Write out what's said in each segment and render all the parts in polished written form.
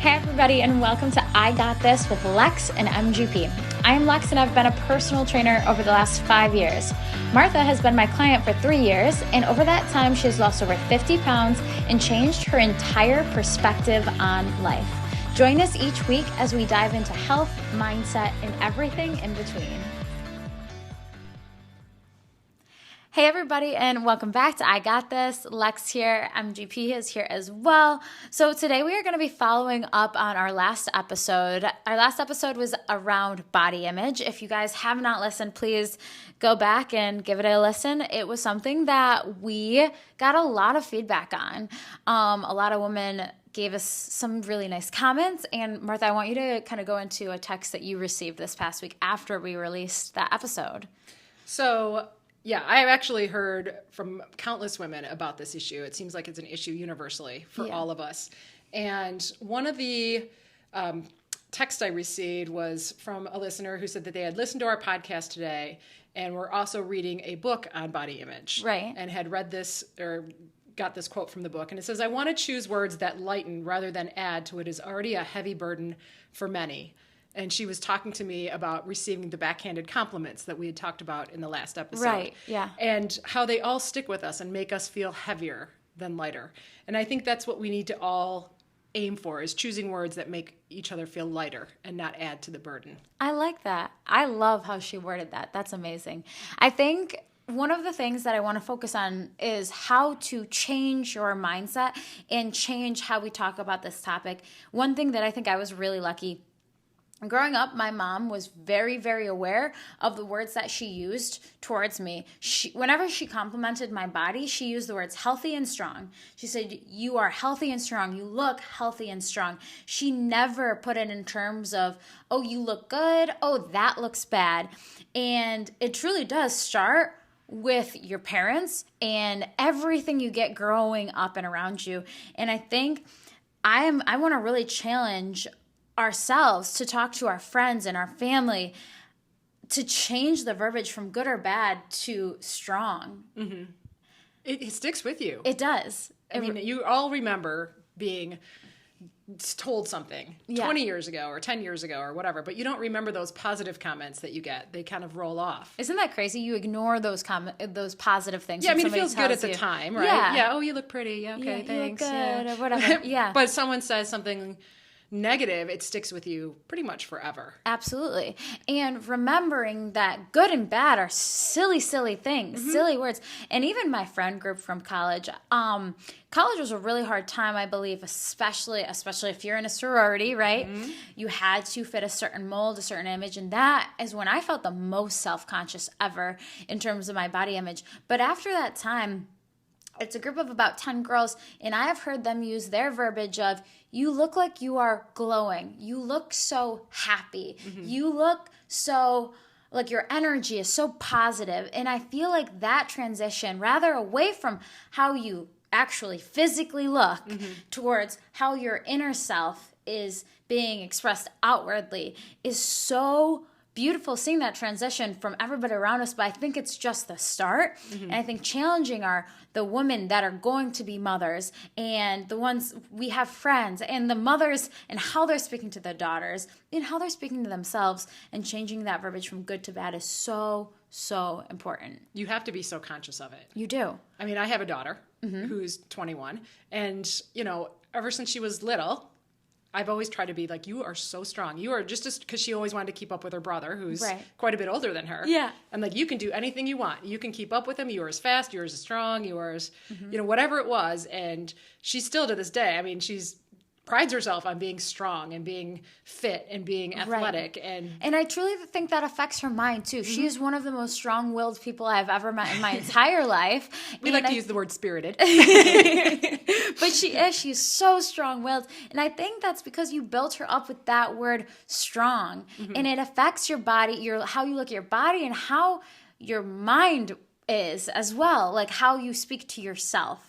Hey everybody, and welcome to I Got This with Lex and MGP. I am Lex and I've been a personal trainer over the last 5 years. Martha has been my client for 3 years, and over that time she has lost over 50 pounds and changed her entire perspective on life. Join us each week as we dive into health, mindset, and everything in between. Hey everybody, and welcome back to I Got This. Lex here, MGP is here as well. So today we are going to be following up on our last episode. Our last episode was around body image. If you guys have not listened, please go back and give it a listen. It was something that we got a lot of feedback on. A lot of women gave us some really nice comments. And Martha, I want you to kind of go into a text that you received this past week after we released that episode. Yeah, I've actually heard from countless women about this issue. It seems like it's an issue universally for all of us. And one of the texts I received was from a listener who said that they had listened to our podcast today and were also reading a book on body image. Right. And had read this or got this quote from the book. And it says, "I want to choose words that lighten rather than add to what is already a heavy burden for many." And she was talking to me about receiving the backhanded compliments that we had talked about in the last episode. Right, yeah. And how they all stick with us and make us feel heavier than lighter. And I think that's what we need to all aim for, is choosing words that make each other feel lighter and not add to the burden. I like that. I love how she worded that. That's amazing. I think one of the things that I want to focus on is how to change your mindset and change how we talk about this topic. One thing that I think I was really lucky growing up, my mom was very, very aware of the words that she used towards me. Whenever she complimented my body, she used the words healthy and strong. She said, "You are healthy and strong. You look healthy and strong." She never put it in terms of, "Oh, you look good. Oh, that looks bad." And it truly does start with your parents and everything you get growing up and around you. And I think I want to really challenge ourselves to talk to our friends and our family to change the verbiage from good or bad to strong. Mm-hmm. It sticks with you. It does. I mean, you all remember being told something 20 years ago or 10 years ago or whatever, but you don't remember those positive comments that you get. They kind of roll off. Isn't that crazy? You ignore those positive things. Yeah, I mean, it feels good at the time, right? Yeah. Oh, you look pretty. Yeah, okay, yeah, thanks. You look good or whatever. Yeah. But someone says something negative, it sticks with you pretty much forever. Absolutely. And remembering that good and bad are silly, silly things, silly words. And even my friend group from college, college was a really hard time, I believe, especially if you're in a sorority, right? Mm-hmm. You had to fit a certain mold, a certain image, and that is when I felt the most self-conscious ever in terms of my body image. But after that time, it's a group of about 10 girls, and I have heard them use their verbiage of, "You look like you are glowing. You look so happy. Mm-hmm. You look so, like your energy is so positive." And I feel like that transition, rather away from how you actually physically look towards how your inner self is being expressed outwardly, is so beautiful, seeing that transition from everybody around us. But I think it's just the start. And I think challenging the women that are going to be mothers, and the ones we have friends, and the mothers, and how they're speaking to their daughters and how they're speaking to themselves, and changing that verbiage from good to bad is so, so important. You have to be so conscious of it. You do. I mean, I have a daughter who's 21, and ever since she was little, I've always tried to be like, "You are so strong. You are just because she always wanted to keep up with her brother, who's quite a bit older than her. Yeah. I'm like, "You can do anything you want. You can keep up with him. You are as fast. You're as strong. You are as, whatever it was." And she still, to this day, I mean, she's prides herself on being strong and being fit and being athletic. Right. And I truly think that affects her mind too. She is one of the most strong-willed people I've ever met in my entire life. We like to use the word spirited. But she's so strong-willed. And I think that's because you built her up with that word strong. And it affects your body, how you look at your body, and how your mind is as well, like how you speak to yourself.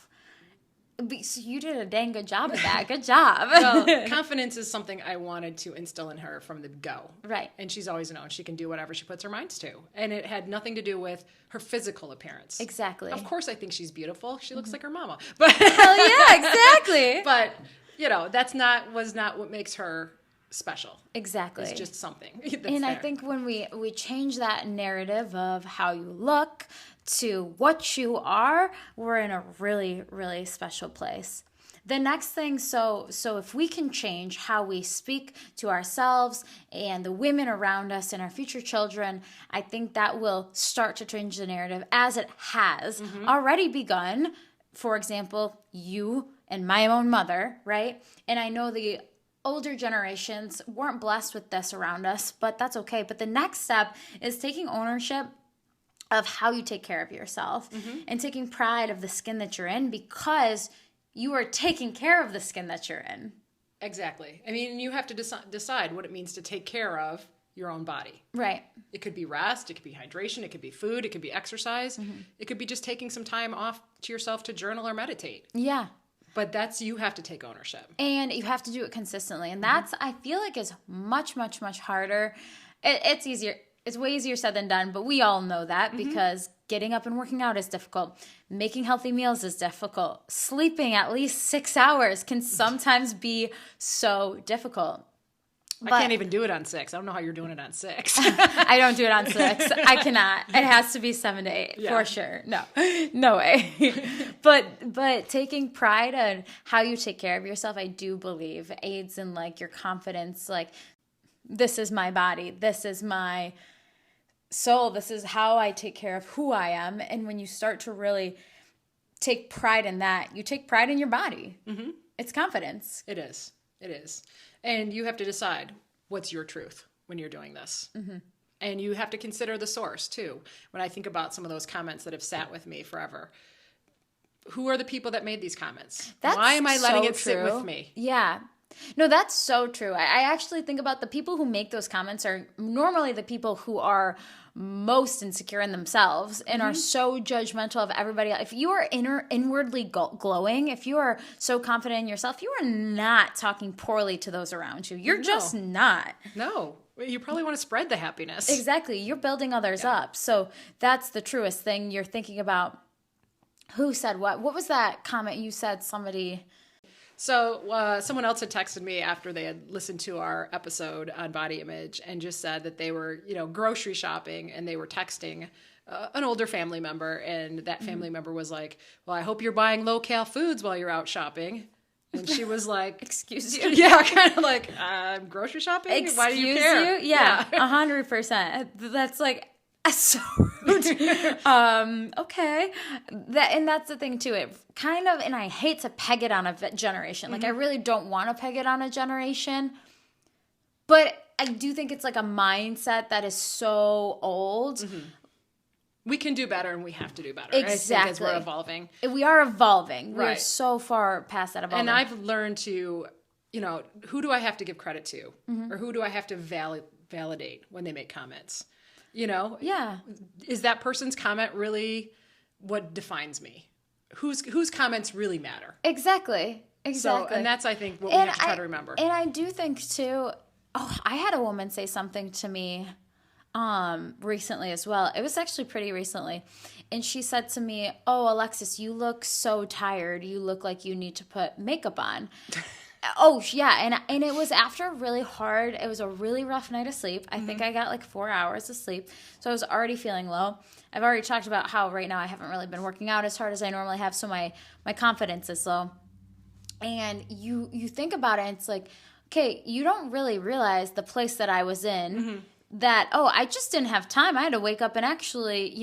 So you did a dang good job of that. Good job. Well, confidence is something I wanted to instill in her from the go. Right. And she's always known she can do whatever she puts her mind to. And it had nothing to do with her physical appearance. Exactly. Of course I think she's beautiful. She looks like her mama. But hell yeah, exactly. But was not what makes her special. Exactly. It's just something. And I think when we change that narrative of how you look to what you are, we're in a really, really special place. The next thing, so if we can change how we speak to ourselves and the women around us and our future children, I think that will start to change the narrative, as it has already begun. For example, you and my own mother, right? And I know the older generations weren't blessed with this around us, but that's okay. But the next step is taking ownership of how you take care of yourself and taking pride of the skin that you're in, because you are taking care of the skin that you're in. Exactly. I mean, you have to decide what it means to take care of your own body. Right. It could be rest, it could be hydration, it could be food, it could be exercise. It could be just taking some time off to yourself to journal or meditate. Yeah. But you have to take ownership. And you have to do it consistently. And that's, I feel like, is much, much, much harder. It's easier. It's way easier said than done, but we all know that because getting up and working out is difficult. Making healthy meals is difficult. Sleeping at least 6 hours can sometimes be so difficult. I can't even do it on 6. I don't know how you're doing it on 6. I don't do it on 6. I cannot. It has to be 7 to 8 for sure. No way. But taking pride in how you take care of yourself, I do believe aids in like your confidence. Like, this is my body. This is my soul. This is how I take care of who I am. And when you start to really take pride in that, you take pride in your body. It's confidence. It is. It is. And you have to decide what's your truth when you're doing this. And you have to consider the source too. When I think about some of those comments that have sat with me forever, who are the people that made these comments? Why am I letting it sit with me? Yeah. No, that's so true. I actually think about the people who make those comments are normally the people who are most insecure in themselves and are so judgmental of everybody else. If you are inwardly glowing, if you are so confident in yourself, you are not talking poorly to those around you. You're just not. No. You probably want to spread the happiness. Exactly. You're building others up. So that's the truest thing. You're thinking about who said what. What was that comment you said somebody... So someone else had texted me after they had listened to our episode on body image and just said that they were, grocery shopping and they were texting an older family member, and that family member was like, "Well, I hope you're buying low-cal foods while you're out shopping." And she was like, "Excuse you?" Yeah, kind of like, "I'm grocery shopping? Why do you care?" Yeah, 100%. That's like... so rude. Okay. And that's the thing too. It kind of, and I hate to peg it on a generation. Like I really don't want to peg it on a generation, but I do think it's like a mindset that is so old. We can do better and we have to do better. Exactly. I think as we're evolving. We are evolving. Right. We're so far past that evolving. And I've learned to, who do I have to give credit to? Or who do I have to validate when they make comments? Yeah. Is that person's comment really what defines me? Whose comments really matter? Exactly. So, and that's, I think, what we have to try to remember. And I do think too, I had a woman say something to me recently as well. It was actually pretty recently. And she said to me, "Oh, Alexis, you look so tired. You look like you need to put makeup on." Oh, yeah, and it was after it was a really rough night of sleep. I think I got like 4 hours of sleep, so I was already feeling low. I've already talked about how right now I haven't really been working out as hard as I normally have, so my confidence is low. And you think about it, and it's like, okay, you don't really realize the place that I was in, that, I just didn't have time. I had to wake up and actually,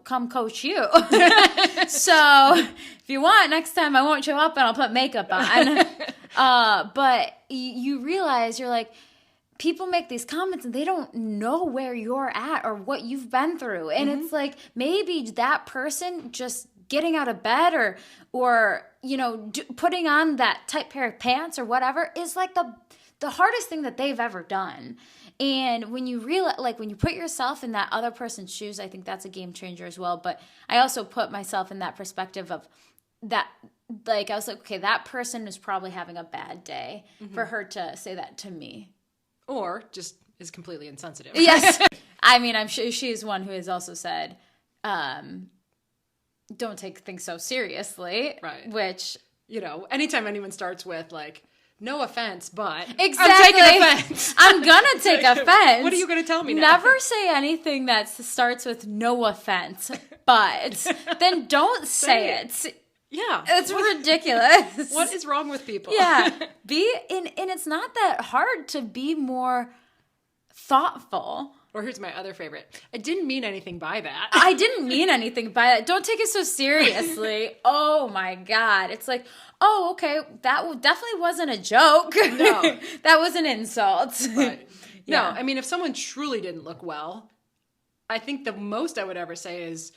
come coach you. So if you want, next time I won't show up and I'll put makeup on. But you realize you're like, people make these comments and they don't know where you're at or what you've been through. And it's like, maybe that person just getting out of bed or putting on that tight pair of pants or whatever is like the hardest thing that they've ever done. And when you realize, like when you put yourself in that other person's shoes, I think that's a game changer as well. But I also put myself in that perspective of that, like I was like, okay, that person is probably having a bad day for her to say that to me. Or just is completely insensitive. Yes. I mean, I'm sure she's one who has also said, don't take things so seriously. Right. Which, anytime anyone starts with like, no offense, but exactly. I'm taking offense. I'm gonna take offense. What are you gonna tell me now? Never say anything that starts with no offense, but then don't say it. Yeah. It's ridiculous. What is wrong with people? Yeah. And it's not that hard to be more thoughtful. Or here's my other favorite. I didn't mean anything by that. I didn't mean anything by that. Don't take it so seriously. Oh my God. It's like, oh, okay, that definitely wasn't a joke. No. That was an insult. But, Yeah. no, I mean, if someone truly didn't look well, I think the most I would ever say is,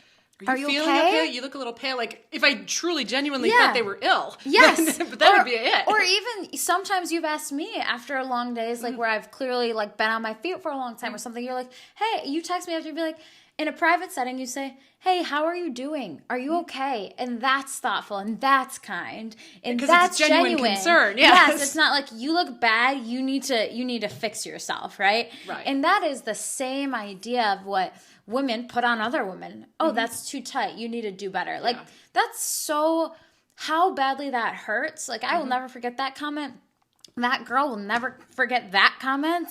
are you feeling okay? You look a little pale. Like, if I truly, genuinely thought they were ill. Yes. But that would be it. Or even sometimes you've asked me after a long days, like where I've clearly like been on my feet for a long time or something. You're like, hey, you text me after, you'd be like, in a private setting, you say, hey, how are you doing? Are you okay? And that's thoughtful and that's kind and that's it's genuine concern. Yes, it's not like you look bad. You need to fix yourself, right? Right. And that is the same idea of what women put on other women. Oh, that's too tight. You need to do better. Like that's so how badly that hurts. Like I will never forget that comment. That girl will never forget that comment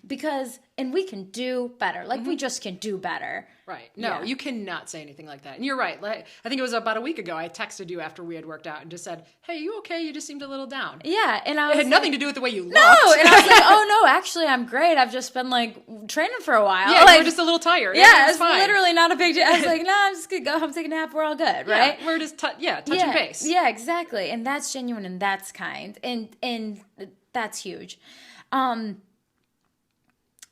because, and we can do better. Like we just can do better. Right. No, you cannot say anything like that. And you're right. Like, I think it was about a week ago, I texted you after we had worked out and just said, hey, you okay? You just seemed a little down. Yeah. And I was it had nothing to do with the way you looked. No. And I was like, oh no, actually I'm great. I've just been like training for a while. Yeah, like, we're just a little tired. Yeah, it's fine. literally not a big deal. I was like, no, I'm just going to go home, take a nap. We're all good. Right. We're just, touching base. Yeah, exactly. And that's genuine and that's kind. And that's huge.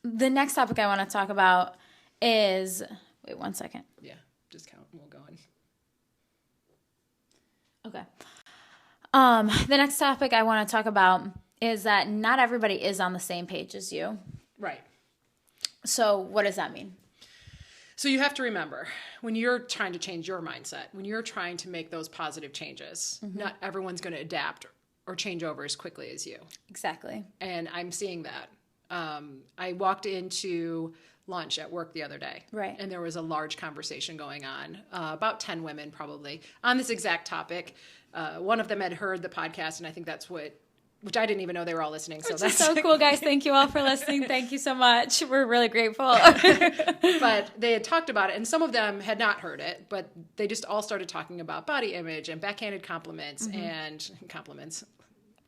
The next topic I want to talk about is, wait 1 second. Yeah, just count and we'll go on. Okay. The next topic I want to talk about is that not everybody is on the same page as you. Right. So what does that mean? So you have to remember, when you're trying to change your mindset, when you're trying to make those positive changes, not everyone's going to adapt or change over as quickly as you. Exactly. And I'm seeing that. I walked into lunch at work the other day. Right. And there was a large conversation going on, about 10 women probably, on this exact topic. One of them had heard the podcast, and I think that's which I didn't even know they were all listening. So that's so cool, guys. Thank you all for listening. Thank you so much. We're really grateful. But they had talked about it, and some of them had not heard it, but they just all started talking about body image and backhanded compliments and compliments.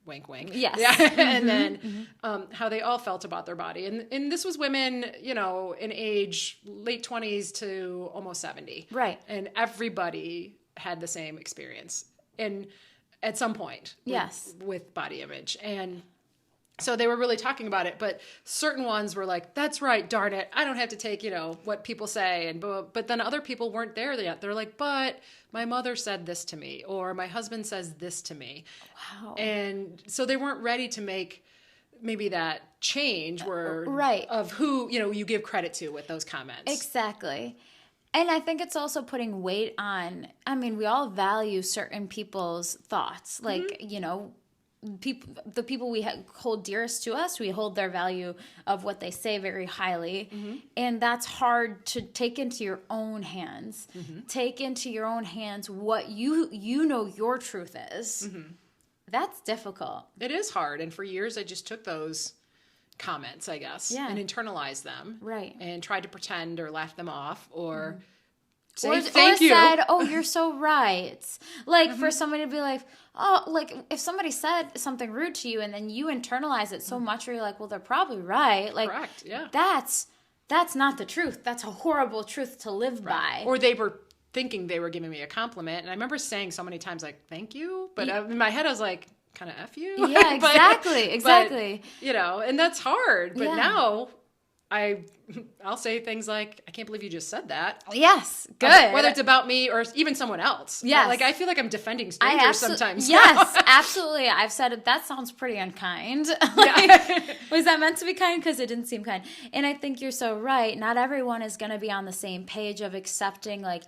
Wink, wink. Yes. Yeah. And then how they all felt about their body. And this was women, in age late 20s to almost 70. Right. And everybody had the same experience. And at some point. Yes. With body image. And so they were really talking about it, but certain ones were like, that's right, darn it. I don't have to take, what people say. But then other people weren't there yet. They're like, but my mother said this to me, or my husband says this to me. Wow. And so they weren't ready to make maybe that change of who, you give credit to with those comments. Exactly. And I think it's also putting weight on, we all value certain people's thoughts. Like, the people we hold dearest to us, we hold their value of what they say very highly. And that's hard to take into your own hands. Take into your own hands what you know your truth is. That's difficult. It is hard. And for years, I just took those comments, I guess, and internalized them. Right. And tried to pretend or laugh them off or say or thank you. said, oh, you're so right. Like for somebody to be like, oh, like if somebody said something rude to you and then you internalize it so much where you're like, well, they're probably right. Like, correct, yeah. That's not the truth. That's a horrible truth to live by. Or they were thinking they were giving me a compliment. And I remember saying so many times, like, thank you. But in my head, I was like, kind of F you. Yeah, exactly. But, and that's hard. But now I'll say things like, I can't believe you just said that. Yes, good. Whether it's about me or even someone else. Yes. Like, I feel like I'm defending strangers sometimes. Yes, absolutely. I've said it. That sounds pretty unkind. Was that meant to be kind? Because it didn't seem kind. And I think you're so right. Not everyone is going to be on the same page of accepting, like,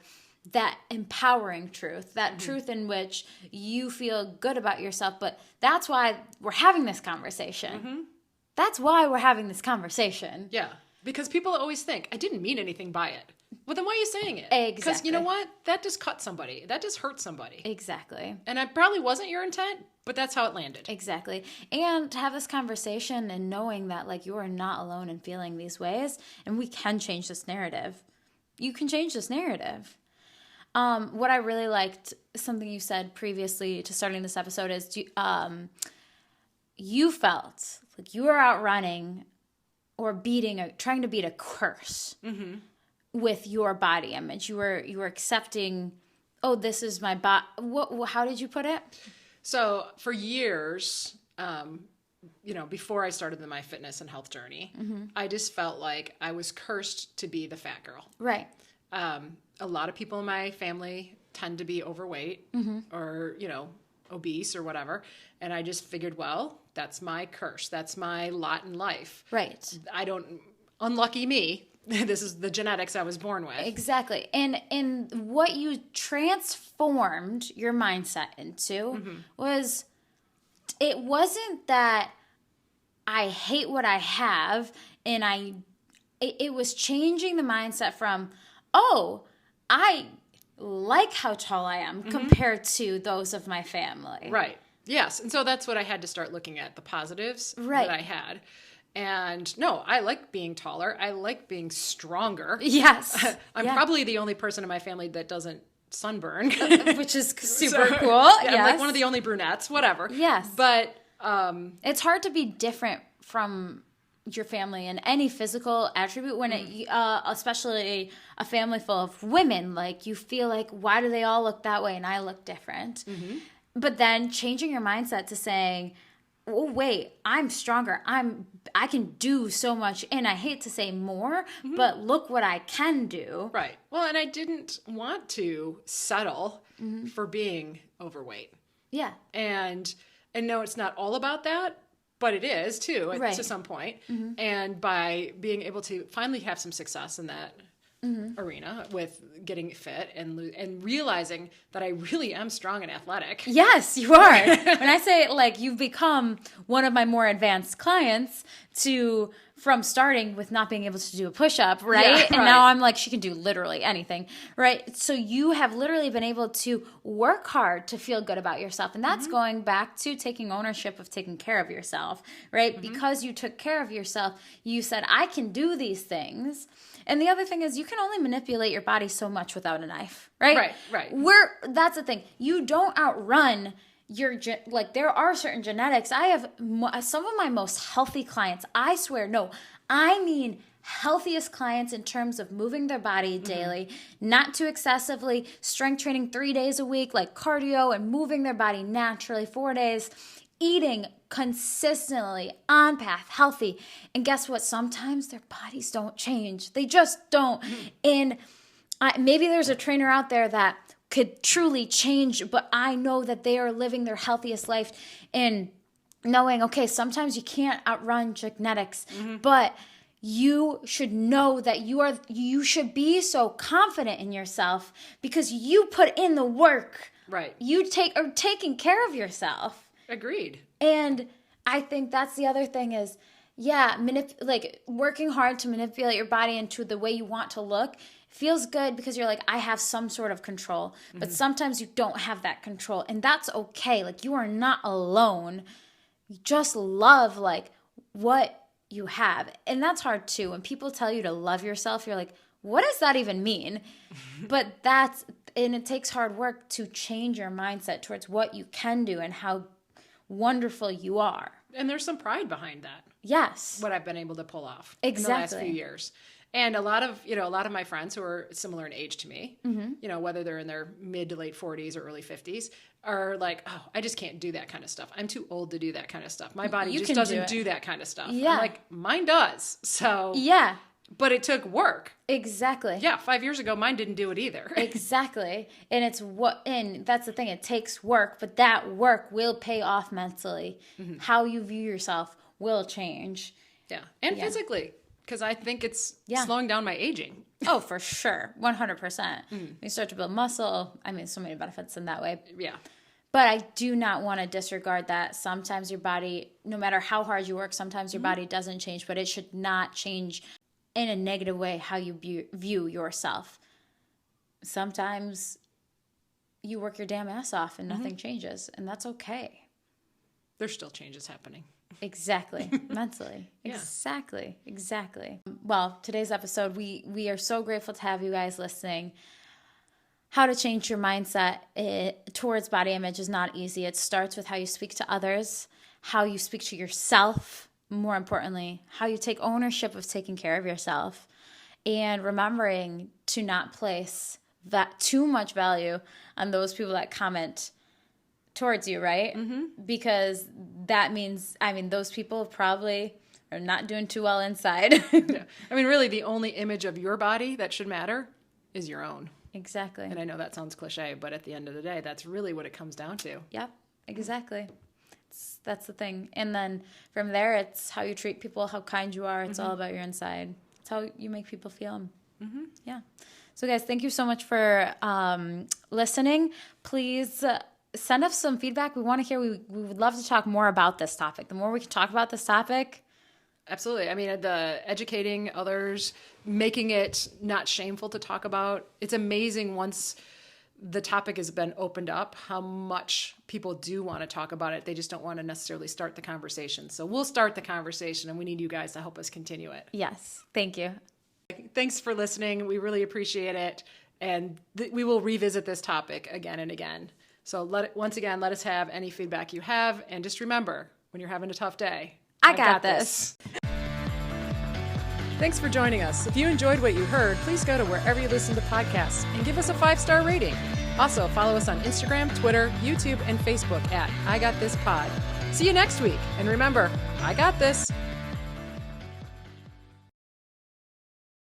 that empowering truth, that truth in which you feel good about yourself. But that's why we're having this conversation. That's why we're having this conversation. Yeah. Because people always think, I didn't mean anything by it. Well, then why are you saying it? Exactly. Because you know what? That just cut somebody. That just hurt somebody. Exactly. And it probably wasn't your intent, but that's how it landed. Exactly. And to have this conversation and knowing that like you are not alone in feeling these ways, and we can change this narrative. You can change this narrative. What I really liked, something you said previously to starting this episode, is you felt like you were out running or trying to beat a curse with your body image. You were accepting, oh, this is my body. How did you put it? So for years, before I started my fitness and health journey, I just felt like I was cursed to be the fat girl. Right. A lot of people in my family tend to be overweight or, obese or whatever. And I just figured, well, that's my curse. That's my lot in life. Right. Unlucky me. This is the genetics I was born with. Exactly. And what you transformed your mindset into was, it wasn't that I hate what I have, and it was changing the mindset from, oh, I like how tall I am compared to those of my family. Right. Yes. And so that's what I had to start looking at, the positives that I had. And no, I like being taller. I like being stronger. Yes. I'm probably the only person in my family that doesn't sunburn. Which is super cool. Yeah, yes. I'm like one of the only brunettes, whatever. Yes. But it's hard to be different from your family in any physical attribute when it, especially a family full of women, like you feel like, why do they all look that way and I look different? But then changing your mindset to saying, oh, wait, I'm stronger. I can do so much. And I hate to say more, but look what I can do. Right. Well, and I didn't want to settle for being overweight. Yeah. And no, it's not all about that, but it is too, to some point. And by being able to finally have some success in that arena with getting fit and realizing that I really am strong and athletic. Yes, you are. When I say like you've become one of my more advanced clients from starting with not being able to do a push-up, right? Yeah, and now I'm like, she can do literally anything, right? So you have literally been able to work hard to feel good about yourself. And that's going back to taking ownership of taking care of yourself, right? Because you took care of yourself, you said, I can do these things. And the other thing is you can only manipulate your body so much without a knife, right? Right. That's the thing. You don't outrun there are certain genetics. I have some of my most healthy clients. I swear, I mean healthiest clients in terms of moving their body daily, not too excessively, strength training 3 days a week, like cardio and moving their body naturally 4 days, eating consistently, on path, healthy. And guess what? Sometimes their bodies don't change. They just don't. And maybe there's a trainer out there that could truly change, but I know that they are living their healthiest life and knowing, okay, sometimes you can't outrun genetics, but you should know that you should be so confident in yourself because you put in the work. Right. You are taking care of yourself. Agreed. And I think that's the other thing is, working hard to manipulate your body into the way you want to look feels good because you're like, I have some sort of control. But sometimes you don't have that control. And that's okay. Like, you are not alone. You just love, what you have. And that's hard, too. When people tell you to love yourself, you're like, what does that even mean? But it takes hard work to change your mindset towards what you can do and how wonderful you are. And there's some pride behind that. Yes. What I've been able to pull off exactly. in the last few years. And a lot of my friends who are similar in age to me, whether they're in their mid to late 40s or early 50s, are like, oh, I just can't do that kind of stuff. I'm too old to do that kind of stuff. My body just doesn't do that kind of stuff. Yeah. I'm like, mine does. So yeah. But it took work. Exactly. Yeah, 5 years ago, mine didn't do it either. Exactly. And that's the thing. It takes work, but that work will pay off mentally. How you view yourself will change. Yeah. And physically. Because I think it's slowing down my aging. Oh, for sure. 100%. You start to build muscle. I mean, so many benefits in that way. Yeah. But I do not want to disregard that. Sometimes your body, no matter how hard you work, sometimes your body doesn't change. But it should not change in a negative way how you view yourself. sometimes you work your damn ass off and nothing changes, and that's okay. There's still changes happening. Exactly. Mentally. Yeah. Exactly. Well, today's episode, we are so grateful to have you guys listening. How to change your mindset towards body image is not easy. It starts with how you speak to others, how you speak to yourself, more importantly, how you take ownership of taking care of yourself, and remembering to not place that too much value on those people that comment towards you, right? Because that means, those people probably are not doing too well inside. Yeah. Really, the only image of your body that should matter is your own. Exactly. And I know that sounds cliche, but at the end of the day, that's really what it comes down to. Yep, exactly. That's the thing. And then from there, it's how you treat people, how kind you are. It's all about your inside. It's how you make people feel. Yeah. So guys, thank you so much for listening. Please send us some feedback. We want to hear. We would love to talk more about this topic. The more we can talk about this topic. Absolutely. The educating others, making it not shameful to talk about. It's amazing once the topic has been opened up, how much people do want to talk about it. They just don't want to necessarily start the conversation. So we'll start the conversation, and we need you guys to help us continue it. Yes. Thank you. Thanks for listening. We really appreciate it. And we will revisit this topic again and again. So once again, let us have any feedback you have. And just remember, when you're having a tough day, I got this. Thanks for joining us. If you enjoyed what you heard, please go to wherever you listen to podcasts and give us a 5-star rating. Also, follow us on Instagram, Twitter, YouTube, and Facebook at I Got This Pod. See you next week. And remember, I got this.